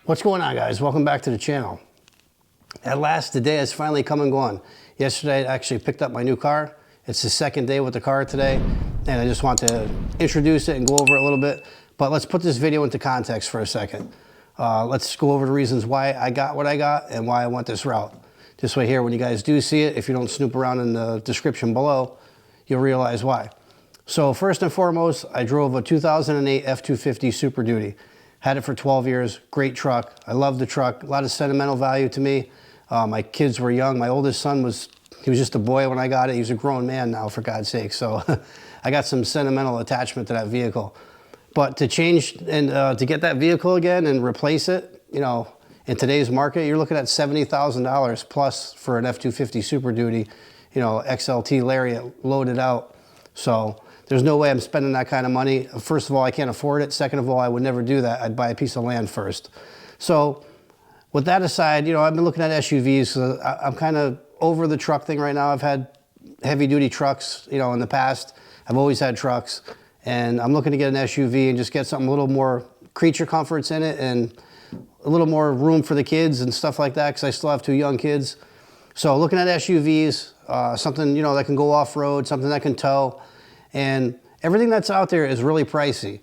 What's going on, guys? Welcome back to the channel. At last, the day has finally come and gone. Yesterday, I actually picked up my new car. It's the second day with the car today, and I just want to introduce it and go over it a little bit. But let's put this video into context for a second. Let's go over the reasons why I got what I got and why I went this route. This way here, when you guys do see it, if you don't snoop around in the description below, you'll realize why. So first and foremost, I drove a 2008 F-250 Super Duty. Had it for 12 years, great truck. I love the truck, a lot of sentimental value to me. My kids were young. My oldest son was just a boy when I got it. He's a grown man now, for God's sake. So I got some sentimental attachment to that vehicle. But to change and to get that vehicle again and replace it, you know, in today's market, you're looking at $70,000 plus for an F-250 Super Duty, you know, XLT Lariat loaded out. So there's no way I'm spending that kind of money. First of all, I can't afford it. Second of all, I would never do that. I'd buy a piece of land first. So with that aside, you know, I've been looking at SUVs. So I'm kind of over the truck thing right now. I've had heavy duty trucks, you know, in the past. I've always had trucks, and I'm looking to get an SUV and just get something a little more creature comforts in it and a little more room for the kids and stuff like that, because I still have two young kids. So looking at SUVs, something, you know, that can go off-road, something that can tow. And everything that's out there is really pricey.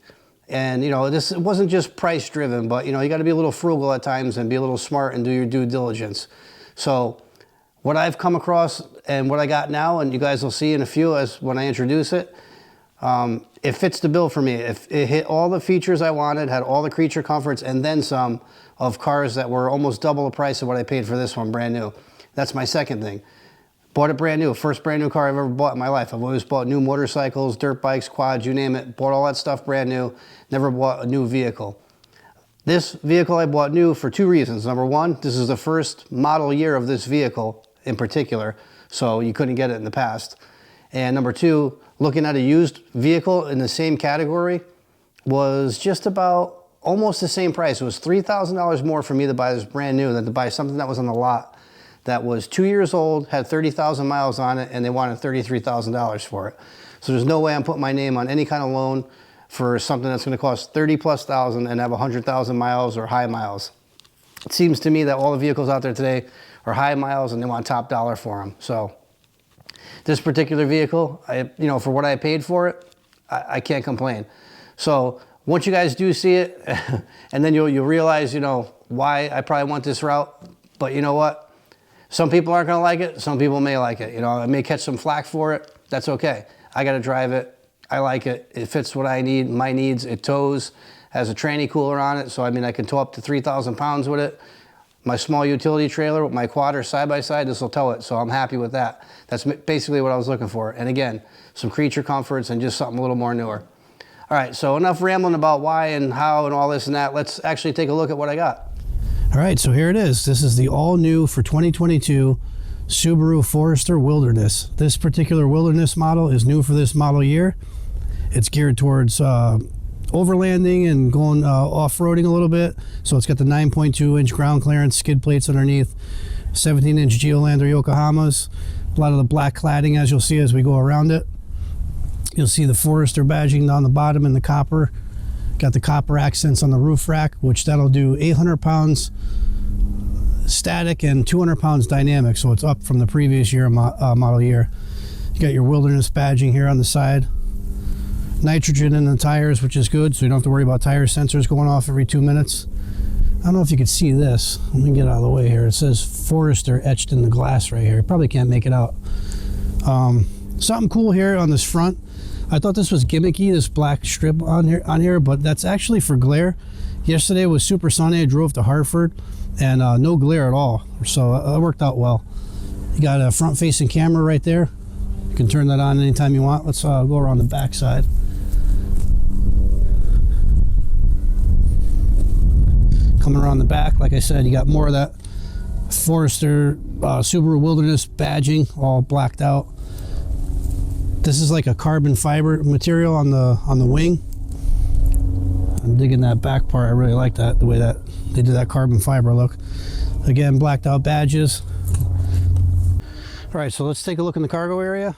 And, you know, it wasn't just price driven, but, you know, you got to be a little frugal at times and be a little smart and do your due diligence. So what I've come across and what I got now, and you guys will see in a few as when I introduce it, it fits the bill for me. It hit all the features I wanted, had all the creature comforts, and then some of cars that were almost double the price of what I paid for this one brand new. That's my second thing. Bought it brand new, first brand new car I've ever bought in my life. I've always bought new motorcycles, dirt bikes, quads, you name it. Bought all that stuff brand new, never bought a new vehicle. This vehicle I bought new for two reasons. Number one, this is the first model year of this vehicle in particular, so you couldn't get it in the past. And number two, looking at a used vehicle in the same category was just about almost the same price. It was $3,000 more for me to buy this brand new than to buy something that was on the lot that was 2 years old, had 30,000 miles on it, and they wanted $33,000 for it. So there's no way I'm putting my name on any kind of loan for something that's gonna cost 30+ thousand and have 100,000 miles or high miles. It seems to me that all the vehicles out there today are high miles and they want top dollar for them. So this particular vehicle, you know, for what I paid for it, I can't complain. So once you guys do see it, and then you'll realize, you know, why I probably want this route. But you know what? Some people aren't gonna like it, some people may like it. You know, I may catch some flack for it, that's okay. I gotta drive it, I like it, it fits what I need, my needs, it tows, has a tranny cooler on it, so I mean I can tow up to 3,000 pounds with it. My small utility trailer with my quad or side by side, this will tow it, so I'm happy with that. That's basically what I was looking for. And again, some creature comforts and just something a little more newer. All right, so enough rambling about why and how and all this and that. Let's actually take a look at what I got. All right, so here it is. This is the all-new for 2022 Subaru Forester Wilderness. This particular Wilderness model is new for this model year. It's geared towards overlanding and going off-roading a little bit. So it's got the 9.2-inch ground clearance skid plates underneath, 17-inch Geolandar Yokohamas, a lot of the black cladding as you'll see as we go around it. You'll see the Forester badging down the bottom in the copper. Got the copper accents on the roof rack, which that'll do 800 pounds static and 200 pounds dynamic, so it's up from the previous year model year. You got your Wilderness badging here on the side. Nitrogen in the tires, which is good, so you don't have to worry about tire sensors going off every 2 minutes. I don't know if you can see this. Let me get out of the way here. It says Forester etched in the glass right here. You probably can't make it out. Something cool here on this front. I thought this was gimmicky, this black strip on here, but that's actually for glare. Yesterday was super sunny. I drove to Hartford and no glare at all, so it worked out well. You got a front-facing camera right there. You can turn that on anytime you want. Let's go around the back side. Coming around the back, like I said, you got more of that Forester Subaru Wilderness badging, all blacked out. This is like a carbon fiber material on the wing. I'm digging that back part. I really like that, the way that they did that carbon fiber look. Again, blacked out badges. All right, so let's take a look in the cargo area.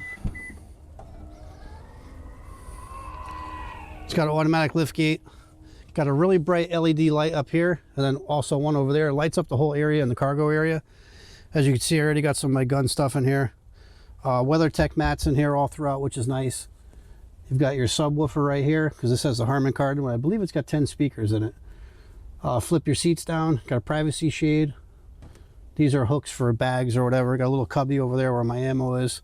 It's got an automatic lift gate. Got a really bright LED light up here, and then also one over there. It lights up the whole area in the cargo area. As you can see, I already got some of my gun stuff in here. WeatherTech mats in here all throughout, which is nice. You've got your subwoofer right here, because this has the Harman Kardon. I believe it's got 10 speakers in it. Flip your seats down. Got a privacy shade. These are hooks for bags or whatever. Got a little cubby over there where my ammo is.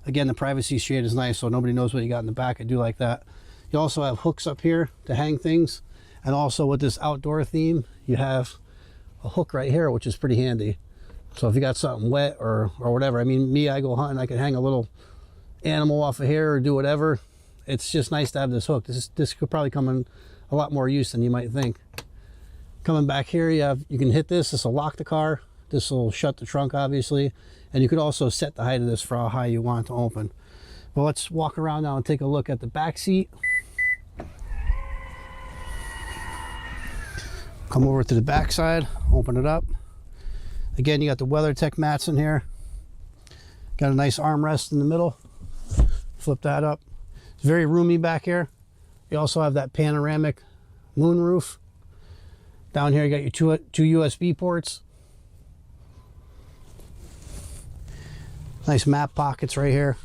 Again, the privacy shade is nice, so nobody knows what you got in the back. I do like that. You also have hooks up here to hang things. And also with this outdoor theme, you have a hook right here, which is pretty handy. So if you got something wet or whatever, I mean, I go hunting, I can hang a little animal off of here or do whatever. It's just nice to have this hook. This could probably come in a lot more use than you might think. Coming back here, you can hit this. This will lock the car. This will shut the trunk, obviously. And you could also set the height of this for how high you want it to open. Well, let's walk around now and take a look at the back seat. Come over to the back side, open it up. Again, you got the WeatherTech mats in here. Got a nice armrest in the middle. Flip that up. It's very roomy back here. You also have that panoramic moonroof. Down here, you got your two USB ports. Nice map pockets right here.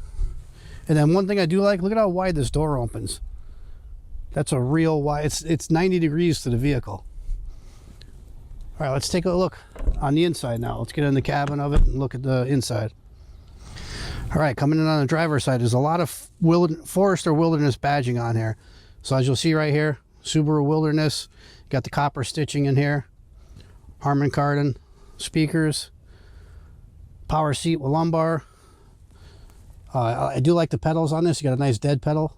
And then one thing I do like, look at how wide this door opens. That's a real wide, it's 90 degrees to the vehicle. All right, let's take a look on the inside now. Let's get in the cabin of it and look at the inside. All right, coming in on the driver's side, there's a lot of Forester Wilderness badging on here. So as you'll see right here, Subaru Wilderness, got the copper stitching in here, Harman Kardon, speakers, power seat with lumbar. I do like the pedals on this. You got a nice dead pedal.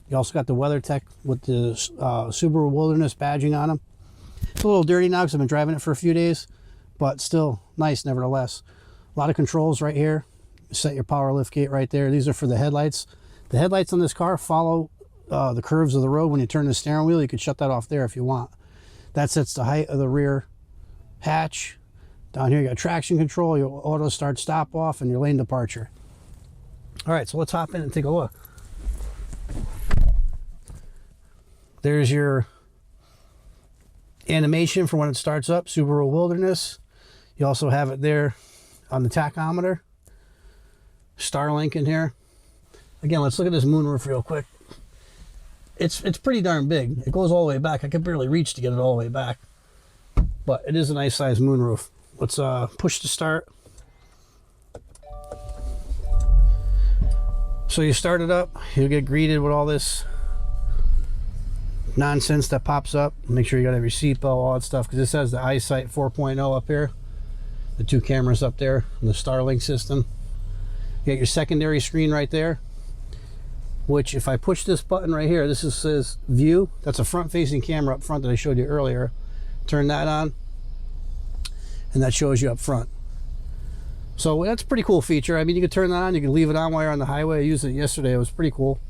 You also got the WeatherTech with the Subaru Wilderness badging on them. It's a little dirty now because I've been driving it for a few days, but still nice nevertheless. A lot of controls right here. Set your power lift gate right there. These are for the headlights. The headlights on this car follow the curves of the road. When you turn the steering wheel, you can shut that off there if you want. That sets the height of the rear hatch. Down here you got traction control, your auto start stop off, and your lane departure. All right, so let's hop in and take a look. There's your animation for when it starts up, Subaru Wilderness. You also have it there on the tachometer. Starlink in here. Again, let's look at this moonroof real quick. It's pretty darn big. It goes all the way back. I could barely reach to get it all the way back, but it is a nice size moonroof. Let's push to start. So you start it up, you'll get greeted with all this nonsense that pops up. Make sure you got every seatbelt, all that stuff, because this has the EyeSight 4.0 up here, the 2 cameras up there, and the Starlink system. You got your secondary screen right there, which if I push this button right here, this says view. That's a front-facing camera up front that I showed you earlier. Turn that on, and that shows you up front. So that's a pretty cool feature. I mean, you can turn that on, you can leave it on while you're on the highway. I used it yesterday, it was pretty cool.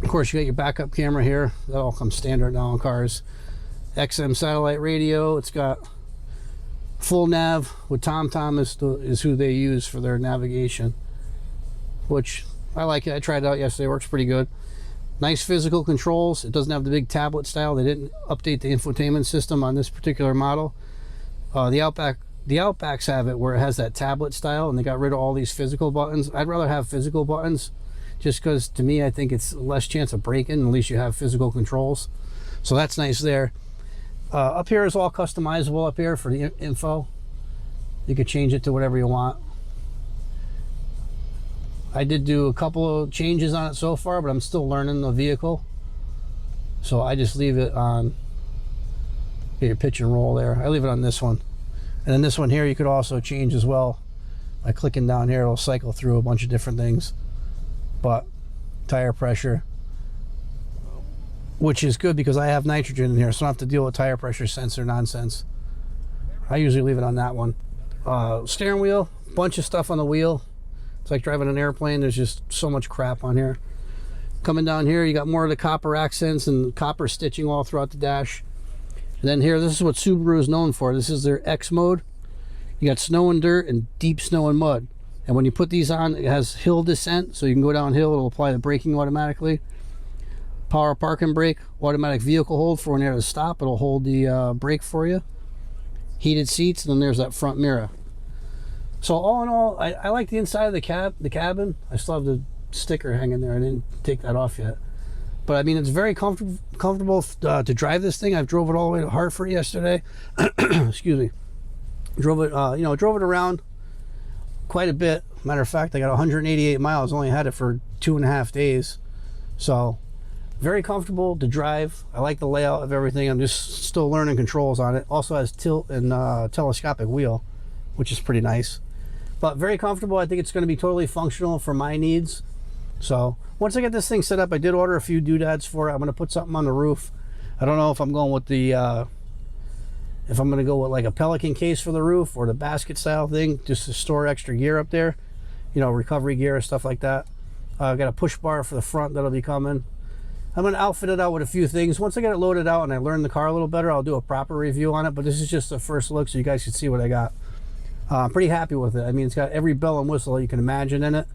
Of course, you got your backup camera here. That all comes standard now in cars. XM satellite radio. It's got full nav with TomTom is who they use for their navigation, which I like it. I tried it out yesterday. It works pretty good. Nice physical controls. It doesn't have the big tablet style. They didn't update the infotainment system on this particular model. The Outbacks have it where it has that tablet style, and they got rid of all these physical buttons. I'd rather have physical buttons, just because to me I think it's less chance of breaking. At least you have physical controls, so that's nice there. Up here is all customizable up here for the info. You could change it to whatever you want. I did do a couple of changes on it so far, but I'm still learning the vehicle, so I just leave it on. Get your pitch and roll there. I leave it on this one, and then this one here you could also change as well. By clicking down here, it'll cycle through a bunch of different things. But tire pressure, which is good because I have nitrogen in here, so I don't have to deal with tire pressure sensor nonsense. I usually leave it on that one. Steering wheel, bunch of stuff on the wheel. It's like driving an airplane. There's just so much crap on here. Coming down here, you got more of the copper accents and copper stitching all throughout the dash. And then here, this is what Subaru is known for. This is their X mode. You got snow and dirt and deep snow and mud. And when you put these on, it has hill descent, so you can go downhill. It'll apply the braking automatically. Power parking brake, automatic vehicle hold for when you're at a stop. It'll hold the brake for you. Heated seats, and then there's that front mirror. So all in all, I like the inside of the cabin. I still have the sticker hanging there. I didn't take that off yet. But I mean, it's very comfortable to drive this thing. I've drove it all the way to Hartford yesterday. Excuse me. Drove it, drove it around quite a bit. Matter of fact, I got 188 miles. Only had it for 2.5 days. So very comfortable to drive. I like the layout of everything. I'm just still learning controls on it. Also has tilt and telescopic wheel, which is pretty nice. But very comfortable. I think it's going to be totally functional for my needs. So once I get this thing set up, I did order a few doodads for it. I'm going to put something on the roof. I don't know if I'm going with the if I'm going to go with like a Pelican case for the roof or the basket style thing, just to store extra gear up there, recovery gear and stuff like that. I've got a push bar for the front that'll be coming. I'm going to outfit it out with a few things. Once I get it loaded out and I learn the car a little better, I'll do a proper review on it, but this is just the first look so you guys can see what I got. I'm pretty happy with it. I mean, it's got every bell and whistle you can imagine in it,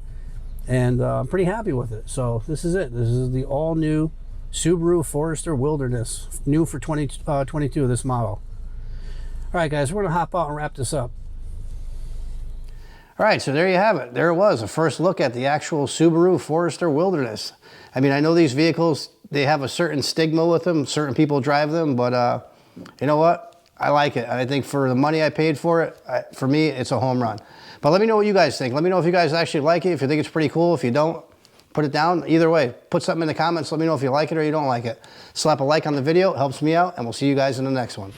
and I'm pretty happy with it. So this is it. This is the all-new Subaru Forester Wilderness, new for 2022, this model. All right, guys, we're going to hop out and wrap this up. All right, so there you have it. There it was, a first look at the actual Subaru Forester Wilderness. I mean, I know these vehicles, they have a certain stigma with them. Certain people drive them, but you know what? I like it. I think for the money I paid for it, for me, it's a home run. But let me know what you guys think. Let me know if you guys actually like it, if you think it's pretty cool. If you don't, put it down. Either way, put something in the comments. Let me know if you like it or you don't like it. Slap a like on the video. It helps me out, and we'll see you guys in the next one.